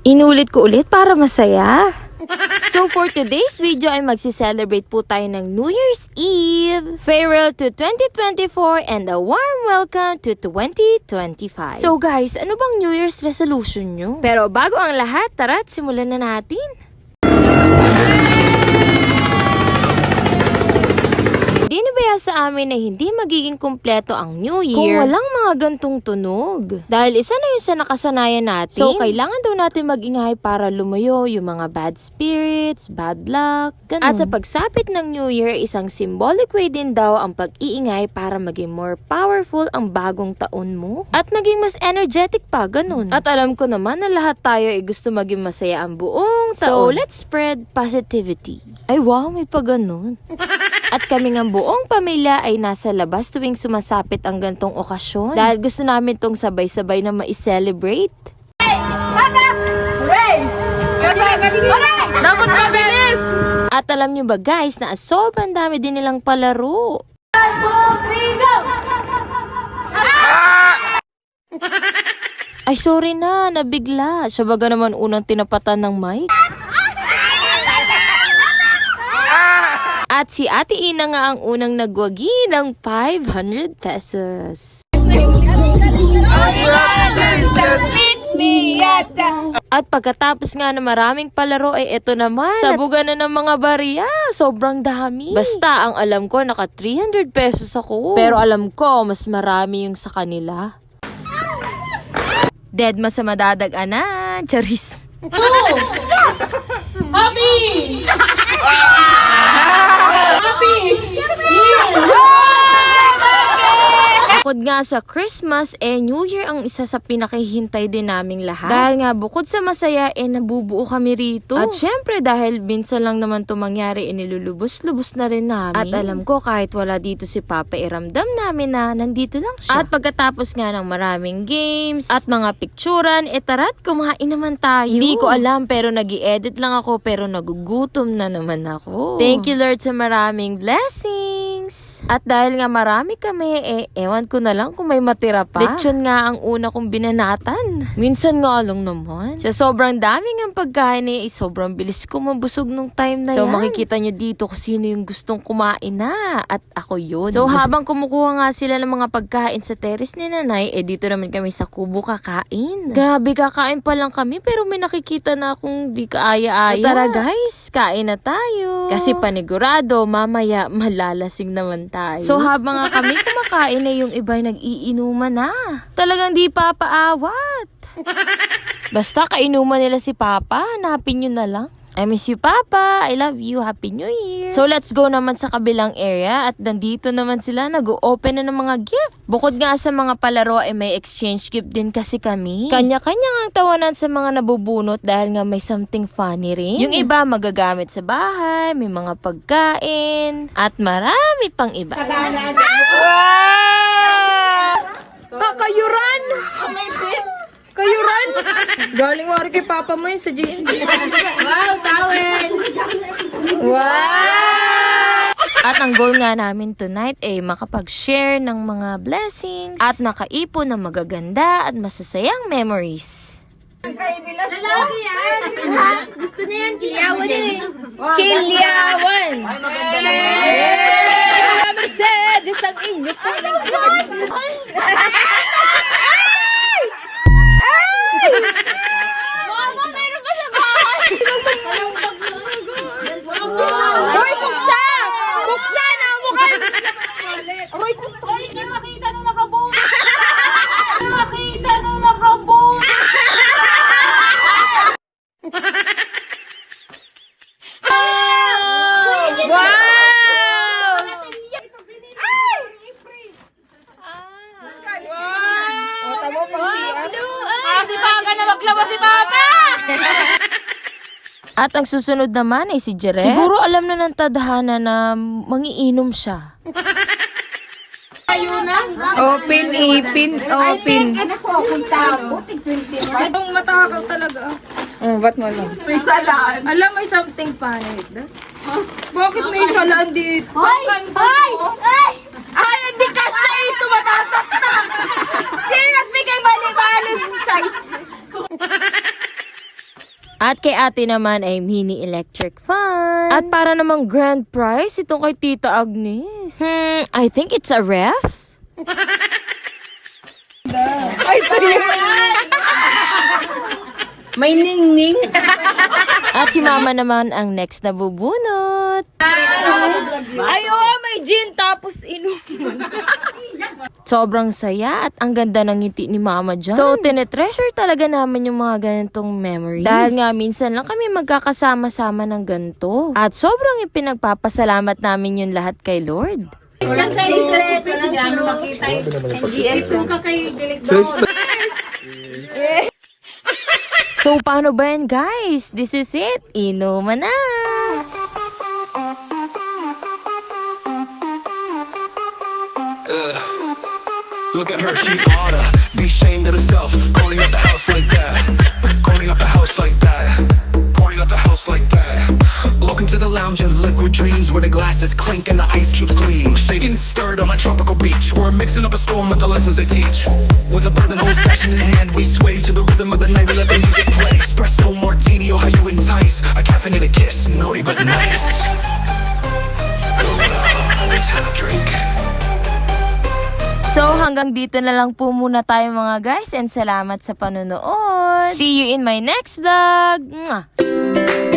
Inulit ko ulit para masaya. So for today's video ay magsi-celebrate po tayo ng New Year's Eve. Farewell to 2024 and a warm welcome to 2025. So guys, ano bang New Year's resolution nyo? Pero bago ang lahat, tara't simulan na natin. Di na ba sa amin na hindi magiging kumpleto ang New Year kung walang mga gantong tunog? Dahil isa na yun sa nakasanayan natin. So, kailangan daw natin mag-ingay para lumayo yung mga bad spirits, bad luck, ganun. At sa pagsapit ng New Year, isang symbolic way din daw ang pag-iingay para maging more powerful ang bagong taon mo. At maging mas energetic pa, ganun. At alam ko naman na lahat tayo ay gusto maging masaya ang buong taon. So, let's spread positivity. Ay wow, may pa ganun. At kami ng buong pamilya ay nasa labas tuwing sumasapit ang gantong okasyon. Dahil gusto namin tong sabay-sabay na ma-celebrate. Dapat mabilis! At alam nyo ba guys, na sobrang dami din nilang palaro. Ay sorry na, nabigla. Siya baga naman unang tinapatan ng mic. At si Ate Ina nga ang unang nagwagi ng 500 pesos. At pagkatapos nga na maraming palaro ay eto naman, sabugan na ng mga barya. Sobrang dami. Basta ang alam ko naka 300 pesos ako. Pero alam ko mas marami yung sa kanila. Dead ma sa madadaganan. Charis. Happy! Bukod nga sa Christmas, New Year ang isa sa pinakahihintay din naming lahat. Dahil nga bukod sa masaya, nabubuo kami rito. At syempre dahil minsan lang naman ito mangyari, nilulubos-lubos na rin namin. At alam ko kahit wala dito si Papa, ramdam namin na nandito lang siya. At pagkatapos nga ng maraming games at mga picturan, tara't kumain naman tayo. Hindi ko alam pero nag-i-edit lang ako pero nagugutom na naman ako. Thank you Lord sa maraming blessings. At dahil nga marami kami, ewan ko na lang kung may matira pa. Lechon nga ang una kong binanatan. Minsan nga lang naman. Sa sobrang daming ang pagkain sobrang bilis ko mabusog nung time na yan. So makikita nyo dito kung sino yung gustong kumain na. At ako yun. So habang kumukuha nga sila ng mga pagkain sa terrace ni nanay, dito naman kami sa kubo kakain. Grabe, kakain pa lang kami pero may nakikita na akong di kaaya-aya. Tara guys, kain na tayo. Kasi panigurado, mamaya malalasing naman tayo. So habang nga kami kumakain yung iba'y nag-iinuman na. Talagang di papaawat. Basta kainuman nila si Papa, hanapin nyo na lang. I miss you, Papa. I love you. Happy New Year. So, let's go naman sa kabilang area. At nandito naman sila, nag-open na ng mga gifts. Bukod nga sa mga palaro, may exchange gift din kasi kami. Kanya-kanya ang tawanan sa mga nabubunot dahil nga may something funny rin. Yung iba magagamit sa bahay, may mga pagkain, at marami pang iba. Kakayuran! Kayuran! Galing wari kay Papa mo yun sa GNB. Wow, towel! Wow! At ang goal nga namin tonight makapag-share ng mga blessings at nakaipon ng magaganda at masasayang memories. Lalaki yan! Gusto niya yan, kilyawan eh. Kilyawan! Mercedes ang inyo po ng Mama, meron ka sa bahay! Hoy, buksa! Buksa na ang mukha! Aray, hindi makita nung nakabuo! Hindi makita nung nakabuo! Wow! Si Papa na maglabas si Papa! At ang susunod naman si Jere. Siguro alam na ng tadhana na mangiinom siya. Ayun na! Open, ipin, open. Kung tabo, tig-20 na. Itong matakaw talaga. Ba't mo lang? May salaan. Alam, may something panit. Bakit may salaan dito? Ay! Ay! Ay! Ay, hindi kasi ito matataktak! Sino nagbigay mali-mali size? At kay ate naman ay mini electric fan. At para namang grand prize, itong kay Tita Agnes. I think it's a ref. Ay, ito yan. May ning-ning. At si mama naman ang next na bubunot. Ay, may gin tapos inom. Sobrang saya at ang ganda ng ngiti ni mama dyan. So, tinetreasure talaga namin yung mga ganitong memories. Dahil nga minsan lang kami magkakasama-sama ng ganito. At sobrang ipinagpapasalamat namin yun lahat kay Lord. Walang secret, walang makita yung So, paano ba yan, guys? This is it. Inuman na! Look at her, she oughta be ashamed of herself. Calling up the house like that. Calling up the house like that. Calling up the house like that. Welcome to the lounge of liquid dreams, where the glasses clink and the ice cubes gleam. Shaking and stirred on my tropical beach. We're mixing up a storm with the lessons they teach. With a bourbon old fashioned in hand, we sway to the rhythm of the night. We let the music play. Espresso martini, oh how you entice. A caffeinated kiss, naughty but nice. Always have a drink. So, hanggang dito na lang po muna tayo mga guys and salamat sa panonood. See you in my next vlog! Mwah!